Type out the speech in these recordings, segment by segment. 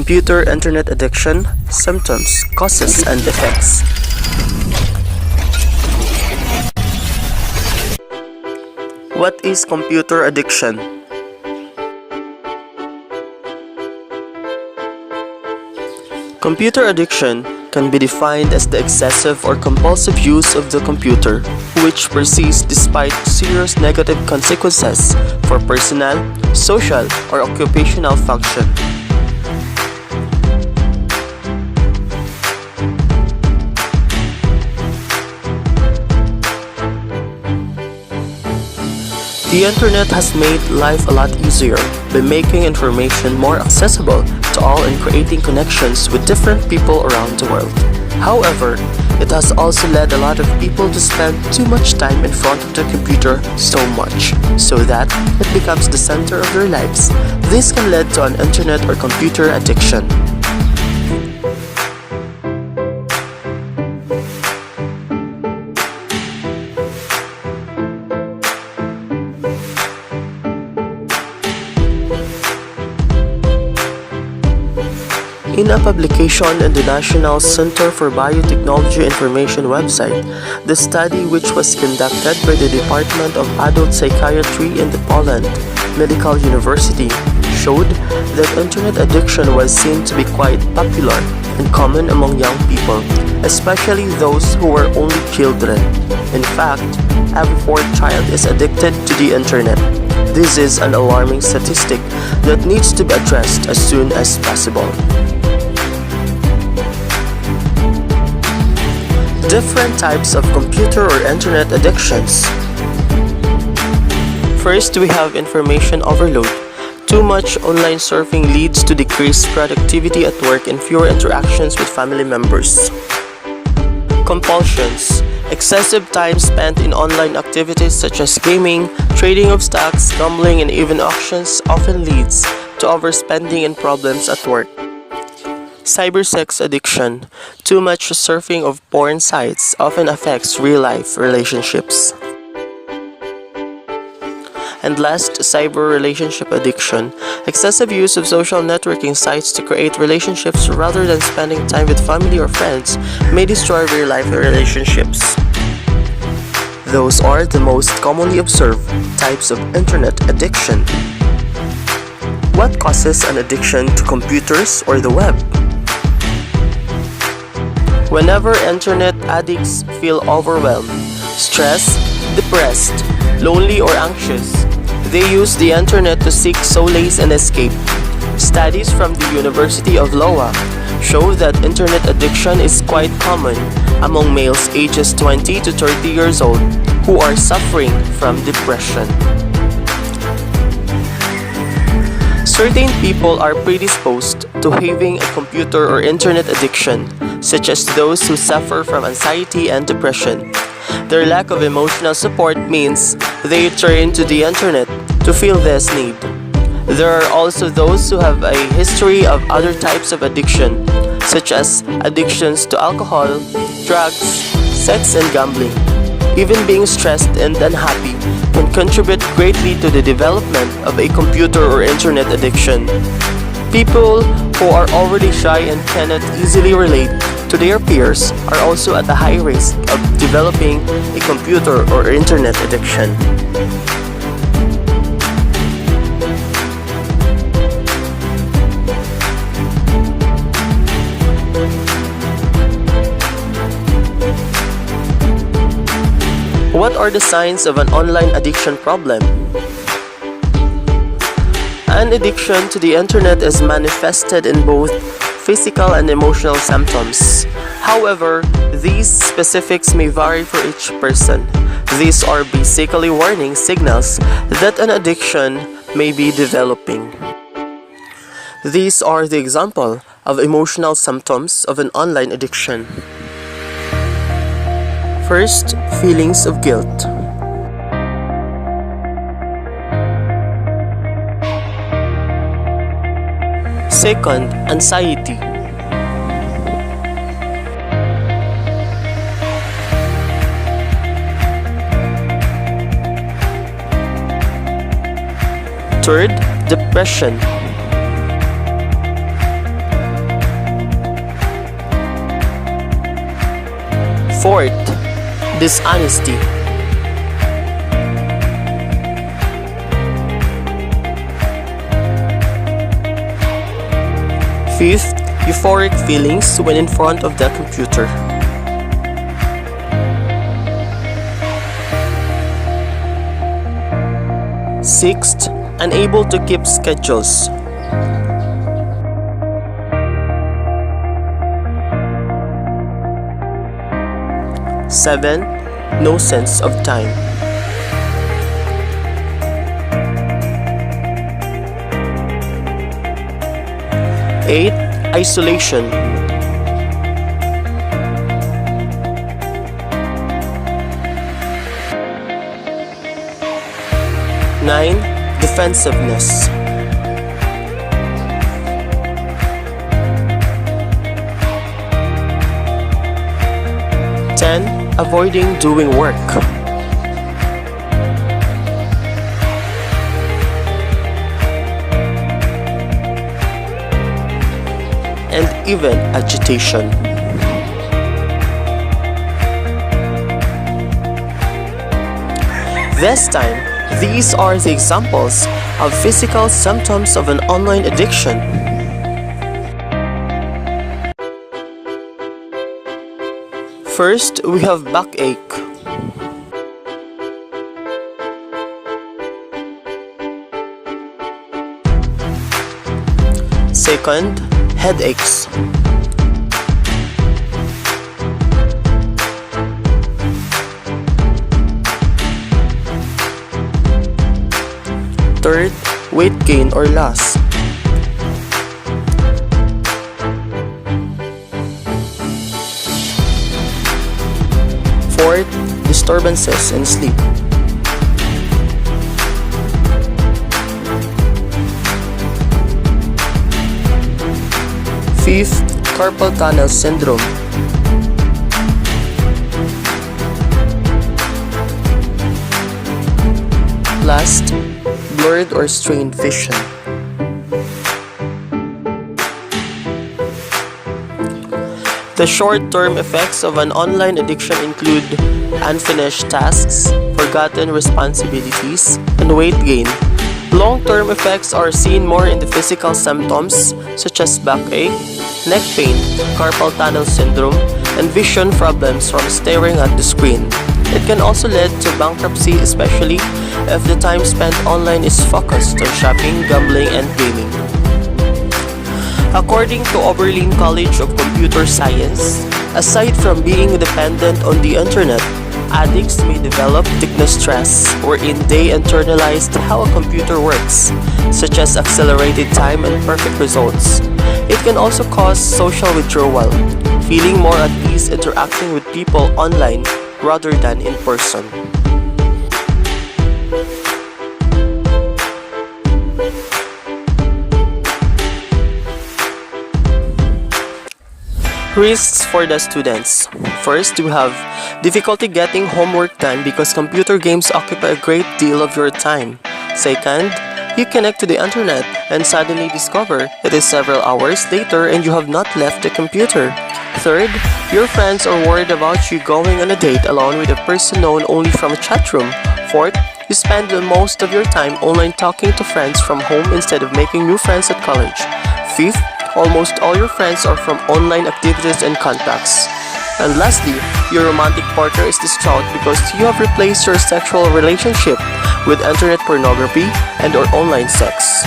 Computer internet addiction, symptoms, causes, and effects. What is computer addiction? Computer addiction can be defined as the excessive or compulsive use of the computer, which persists despite serious negative consequences for personal, social, or occupational function. The internet has made life a lot easier by making information more accessible to all and creating connections with different people around the world. However, it has also led a lot of people to spend too much time in front of the computer so much, so that it becomes the center of their lives. This can lead to an internet or computer addiction. In a publication in the National Center for Biotechnology Information website, the study, which was conducted by the Department of Adult Psychiatry in the Poland Medical University, showed that internet addiction was seen to be quite popular and common among young people, especially those who were only children. In fact, every fourth child is addicted to the internet. This is an alarming statistic that needs to be addressed as soon as possible. Different types of computer or internet addictions. First, we have information overload. Too much online surfing leads to decreased productivity at work and fewer interactions with family members. Compulsions. Excessive time spent in online activities such as gaming, trading of stocks, gambling, and even auctions often leads to overspending and problems at work. Cybersex addiction. Too much surfing of porn sites often affects real-life relationships. And last, cyber relationship addiction. Excessive use of social networking sites to create relationships rather than spending time with family or friends may destroy real-life relationships. Those are the most commonly observed types of internet addiction. What causes an addiction to computers or the web? Whenever internet addicts feel overwhelmed, stressed, depressed, lonely, or anxious, they use the internet to seek solace and escape. Studies from the University of Iowa show that internet addiction is quite common among males ages 20 to 30 years old who are suffering from depression. Certain people are predisposed to having a computer or internet addiction, such as those who suffer from anxiety and depression. Their lack of emotional support means they turn to the internet to fill this need. There are also those who have a history of other types of addiction, such as addictions to alcohol, drugs, sex, and gambling. Even being stressed and unhappy can contribute greatly to the development of a computer or internet addiction. People who are already shy and cannot easily relate to their peers are also at a high risk of developing a computer or internet addiction. What are the signs of an online addiction problem? An addiction to the internet is manifested in both physical and emotional symptoms. However, these specifics may vary for each person. These are basically warning signals that an addiction may be developing. These are the example of emotional symptoms of an online addiction. First, feelings of guilt. Second, anxiety. Third, depression. Fourth, dishonesty. Fifth, euphoric feelings when in front of the computer. Sixth, unable to keep schedules. Seven, no sense of time. Eight, isolation. Nine, defensiveness. 10. Avoiding doing work. And even agitation. This time, these are the examples of physical symptoms of an online addiction. First, we have backache. Second, headaches. Third, weight gain or loss. Fourth, disturbances in sleep. Fifth, carpal tunnel syndrome. Last, blurred or strained vision. The short-term effects of an online addiction include unfinished tasks, forgotten responsibilities, and weight gain. Long-term effects are seen more in the physical symptoms such as backache, neck pain, carpal tunnel syndrome, and vision problems from staring at the screen. It can also lead to bankruptcy, especially if the time spent online is focused on shopping, gambling, and gaming. According to Oberlin College of Computer Science, aside from being dependent on the internet, addicts may develop technostress, wherein they internalized how a computer works, such as accelerated time and perfect results. It can also cause social withdrawal, feeling more at ease interacting with people online rather than in person. Risks for the students. First, you have difficulty getting homework done because computer games occupy a great deal of your time. Second, you connect to the internet and suddenly discover it is several hours later and you have not left the computer. Third, your friends are worried about you going on a date alone with a person known only from a chat room. Fourth, you spend most of your time online talking to friends from home instead of making new friends at college. Fifth, almost all your friends are from online activities and contacts. And lastly, your romantic partner is distraught because you have replaced your sexual relationship with internet pornography and or online sex.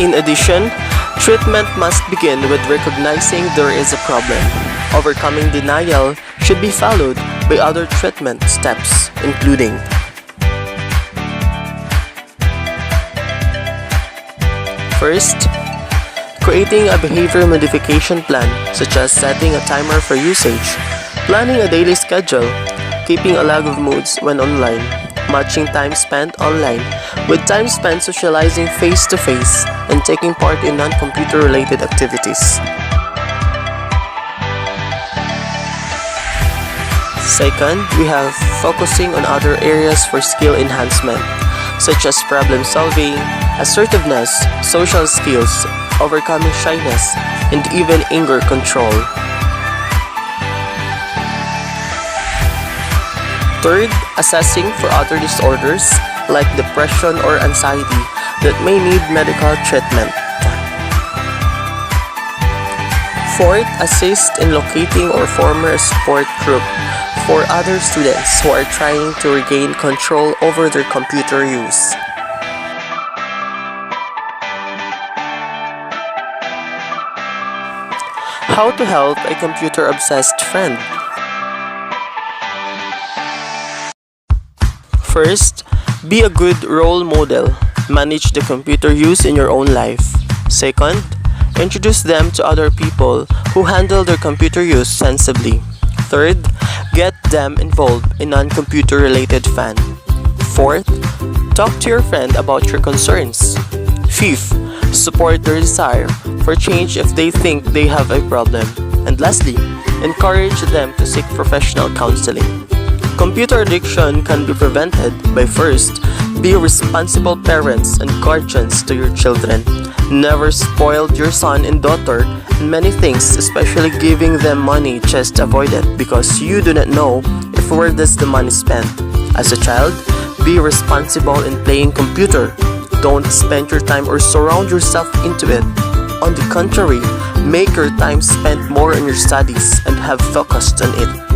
In addition, treatment must begin with recognizing there is a problem. Overcoming denial should be followed by other treatment steps, including first, creating a behavior modification plan, such as setting a timer for usage, planning a daily schedule, keeping a log of moods when online, matching time spent online with time spent socializing face-to-face and taking part in non-computer related activities. Second, we have focusing on other areas for skill enhancement, such as problem solving, assertiveness, social skills, overcoming shyness, and even anger control. Third, assessing for other disorders like depression or anxiety that may need medical treatment. Fourth, assist in locating or forming a support group for other students who are trying to regain control over their computer use. How to help a computer-obsessed friend. First, be a good role model. Manage the computer use in your own life. Second, introduce them to other people who handle their computer use sensibly. Third, get them involved in non-computer related fun. Fourth, talk to your friend about your concerns. Fifth, support their desire for change if they think they have a problem. And lastly, encourage them to seek professional counseling. Computer addiction can be prevented by first, be responsible parents and guardians to your children. Never spoil your son and daughter in many things, especially giving them money. Just avoid it because you do not know if where does the money spent. As a child, be responsible in playing computer. Don't spend your time or surround yourself into it. On the contrary, make your time spent more on your studies and have focused on it.